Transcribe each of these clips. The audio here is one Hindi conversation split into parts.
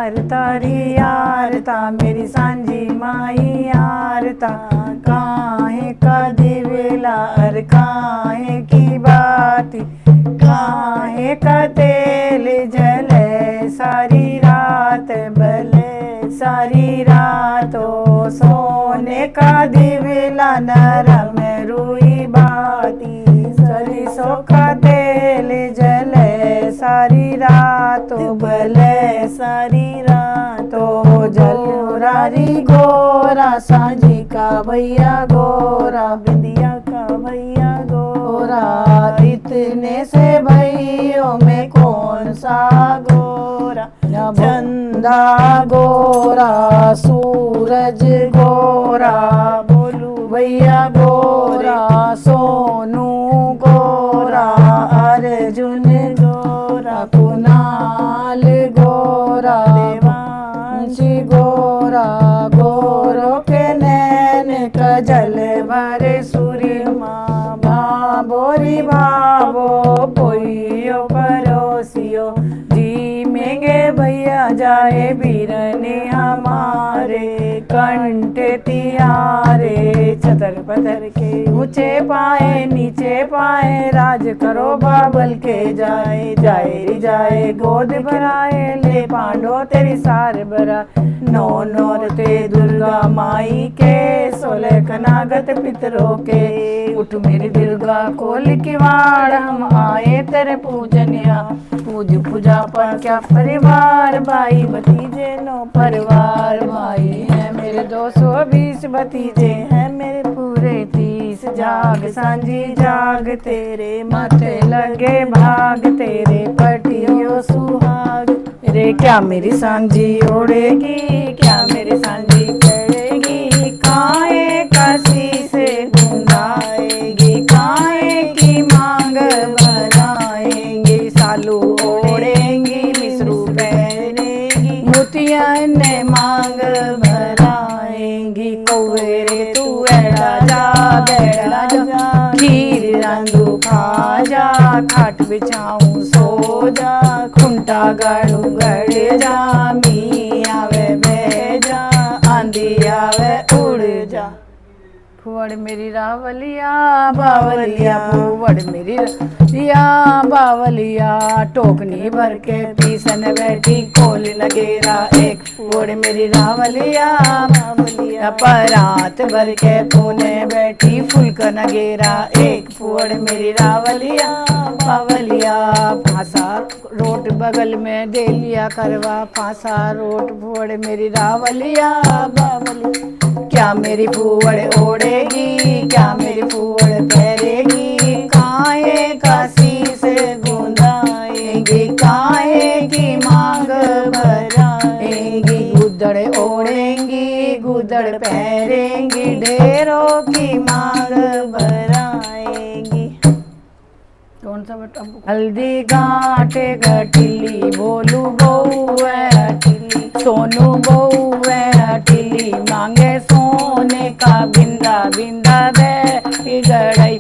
तारी आरता मेरी सांझी माई आरता। काहे का दिवेला अर काहे की बाती, काहे का तेल जले सारी रात बले सारी रात। ओ सोने का दिवेला नरम रुई बाती, सरिसों का तेल जले सारी रात बले सारी रात। ओ जलोरारी गोरा सांझी का भैया गोरा, बिंदिया का भैया गोरा। इतने से भैयों में कौन सा गोरा, चंदा गोरा सूरज गोरा, बोलू भैया गोरा सोनू गोरा, अर्जुन गोरा, कुणाल गोरा, देवांशी गोरा। गोरों के नैन कजल भरे सुरमा, भाबोरी भाबो पोइयो परोसियो। जी मेंगे भैया जाए बीरने हमारे, कंठ तिहारे चतर पतर के। ऊंचे पाए नीचे पाए राज करो बाबल के। जाए जाए रे जाए गोद भराए, ले पांडो तेरी सार भरा। नौ नौर ते दुर्गा माई के, सोलह कनागत पितरों के। उठ मेरी दुर्गा खोल किवाड़, हम आए तेरे पूजनिया। पूज पूजा पर क्या परिवार, भाई भतीजे नो परिवार। भाई है मेरे 220 भतीजे हैं मेरे पूरे 30। जाग सांझी जाग तेरे माथे लगे भाग, तेरे पटियो सुहाग। रे क्या मेरी सांझी ओढ़ेगी, क्या मेरी सांझी पड़ेगी। काहे काशी से गुंदाएगी, काहे की मांग भराएंगी। सालू ओढ़ेंगी मिसरू पहनेगी, मोतिया ने मांग भराएंगी। कौवे रे तू एड़ा जा बेड़ा जा, खीर रांधू खा जा, खाट बिछाऊं सो जा। खुंटा गाड़ू गड़ जा, मी आवे बह जा, आंधी आवे उड़ जा। फुवड़ मेरी रावलिया बावलिया, फुवड़ मेरी रावलिया बावलिया। टोकनी भर के पीसन बैठी कोल लगेरा एक, फुवड़ मेरी रावलिया बावलिया। परात भर के पुने बैठी फुलक नगेरा एक, फुवड़ मेरी रावलिया बावलिया। फांसा रोट बगल में दे लिया करवा, फांसा रोट फुवड़ मेरी रावलिया बावलिया। क्या मेरी फुवड़ ओढ़ेगी, क्या मेरी फुवड़ पहरेगी। काहे काशी से गुंदाएंगी, काहे की मांग भराएंगी। गुदड़ ओढ़ेंगी गुदड़ पहरेंगी, ढेरों की मांग भराएंगी। कौन सा बता? हल्दी गांठे घटिली, बोलू बहू है हटिली, सोनू बहू है हटिली। मांगे सोने का बिंदा बिंदा दे गड़ई,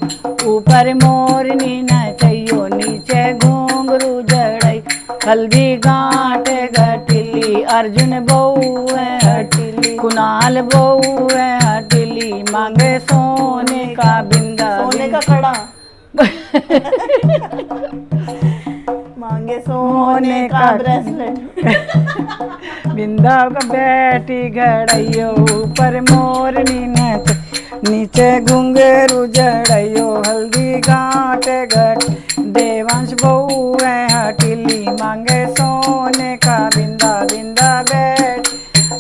ऊपर मोरनी नचैयो नीचे घुंघरू जड़ई। हल्दी गांठे घटिली, अर्जुन बहू है हटिली, कुणाल बहू है हटिली। मांगे सोने का बिंदा, सोने का खड़ा मांगे सोने का ब्रेसलेट। बिंदा का बैठी घड़ैयो, ऊपर मोरनी नच नीचे घुंघरू जड़ैयो। हल्दी गांठे घट देवांश बहू है हटिली, मांगे सोने का बिंदा बिंदा बैठ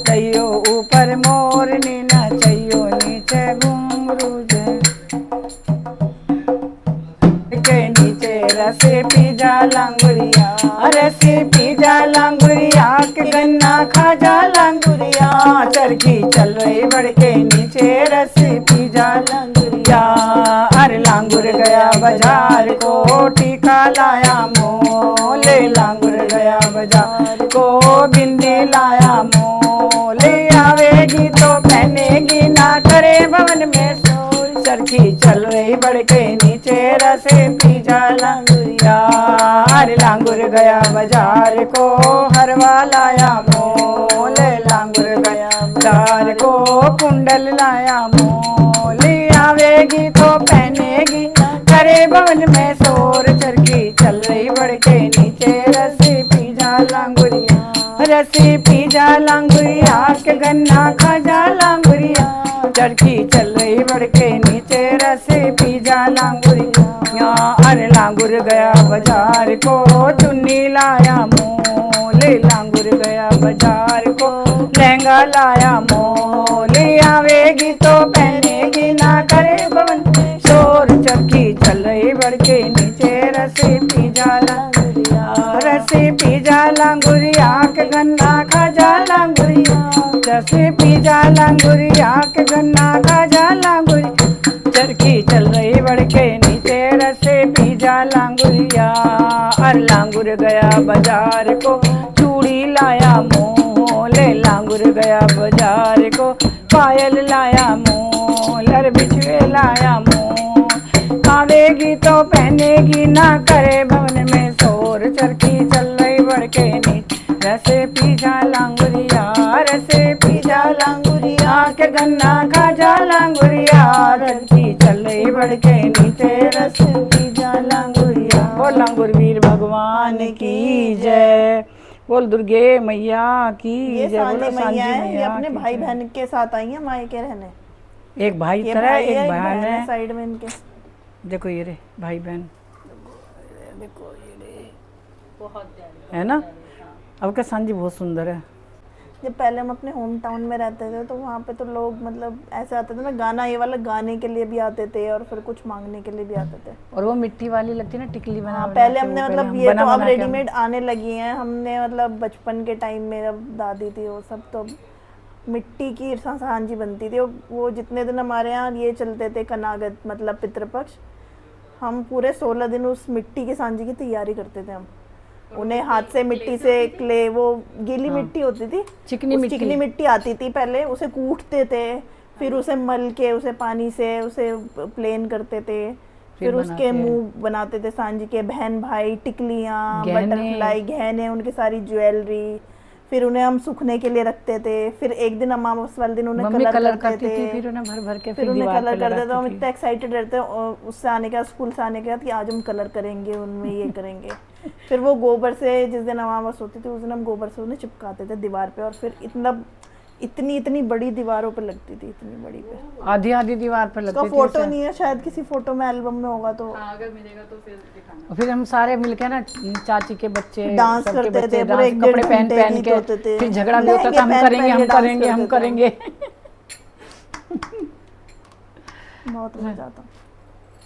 दैयो। ऊपर मोरनी नचैयो नीचे घुंघरू के नीचे रसे पिजा लांगुरिया, रसे पिजा लांगुरिया के गन्ना खाजा लांगुरिया। चरखी चल रही बढ़ के नीचे रसे पिजा लांगुरिया। अरे लांगुर गया बाजार को टीका लाया मोले, लांगुर गया बाजार को बिंदी लाया मोले। आवेगी तो पहनेगी ना करे भवन में सोर। चरखी चल रही बढ़ के नीचे रसे पिजा लांगुरिया। अरे लांगुर गया बाजार को, हरवा लाया मोल, लांगुर गया बाजार को, कुंडल लाया मोल, आवेगी तो पहनेगी, करे भवन में शोर, चरखी चल रही बढ़ के नीचे, रस्सी पी जा लांगुरिया, रस्सी पी जा लांगुरिया, के गन्ना खा जा लांगुरिया, चरखी चल रही बढ़ के नीचे, रस्सी पी जा लांगुरिया, अरे लांगुर गया बाजार को, चुन्नी लाया मोल, लांगुर गया बाजार को, लहंगा लाया मोल, आवेगी तो पहनेगी, ना करे भवन शोर, चरखी चल रही बढ़ के नीचे, रस्सी पी जा लांगुरिया, रस्सी पी जा लांगुरिया, के गन्ना खा जा लांगुरिया, रस्सी पी जा लांगुरिया, के गन्ना खा जा लांगुरिया, चरखी चल रही बढ़ के नीचे, रस्सी पी जा लांगुरिया, और लांगुर गया बाजार को, चूड़ी लाया मोल, लांगुर गया बाजार को, पायल लाया मोल, और बिछुए लाया मोल, आवेगी तो पहनेगी, ना करे भवन में शोर, चरखी चल रही बढ़ के नीचे, रस्सी पी जा लांगुरिया, रस्सी पी जा लांगुरिया, के गन्ना खा जा लांगुरिया, चरखी चल रही बढ़ के नीचे, रस्सी पी जा लांगुरिया। बोल लांगुर वीर भगवान की जय, बोल दुर्गे मैया की जय, बोलो सांझी मैया। ये अपने भाई बहन के साथ आई है मायके रहने, एक भाई तरह एक बहन है साइड में इनके, देखो ये रे भाई बहन, देखो ये रे, बहुत है ना। अब क्या सांझी बहुत सुंदर है। जब पहले हम अपने होम टाउन में रहते थे तो वहाँ पे तो लोग मतलब ऐसे आते थे ना, गाना ये वाला गाने के लिए भी आते थे और फिर कुछ मांगने के लिए भी आते थे। और वो मिट्टी वाली लगती है ना टिकली बना, हाँ, पहले हमने मतलब ये तो अब रेडीमेड आने लगी हैं, हमने मतलब बचपन के टाइम में जब दादी थी वो सब तो मिट्टी की सांझी बनती थी। वो जितने दिन हमारे यहाँ ये चलते थे कनागत मतलब पितृपक्ष, हम पूरे 16 दिन उस मिट्टी की सांझी की तैयारी करते थे। हम उन्हें हाथ से मिट्टी से क्ले, वो गीली मिट्टी होती थी, चिकनी मिट्टी आती थी पहले, उसे कूटते थे, फिर उसे मल के उसे पानी से उसे प्लेन करते थे, फिर उसके मुंह बनाते थे सांझी के, बहन भाई टिकलियाँ, बटरफ्लाई, गहने, उनकी सारी ज्वेलरी, फिर उन्हें हम सूखने के लिए रखते थे। फिर एक दिन अमावस वाले दिन उन्हें कलर करते थे, फिर उन्हें भर भर के फिर उन्हें कलर करते थे। हम इतना एक्साइटेड रहते उससे आने के बाद, स्कूल से आने के बाद कि आज हम कलर करेंगे, उनमें ये करेंगे। फिर वो गोबर से, जिस दिन अमावस होती थी उस दिन हम गोबर से उन्हें चिपकाते थे दीवार पे, और फिर इतनी बड़ी दीवारों पे लगती थी, इतनी बड़ी पे, आधी दीवार पे लगती थी। फोटो नहीं है, शायद किसी फोटो में एल्बम में होगा तो अगर मिलेगा तो फिर दिखाना। फिर हम सारे मिलके ना, चाची के बच्चे डांस करते थे, पूरे कपड़े पहन के, फिर झगड़ा भी होता था, हम करेंगे बहुत मजा आता।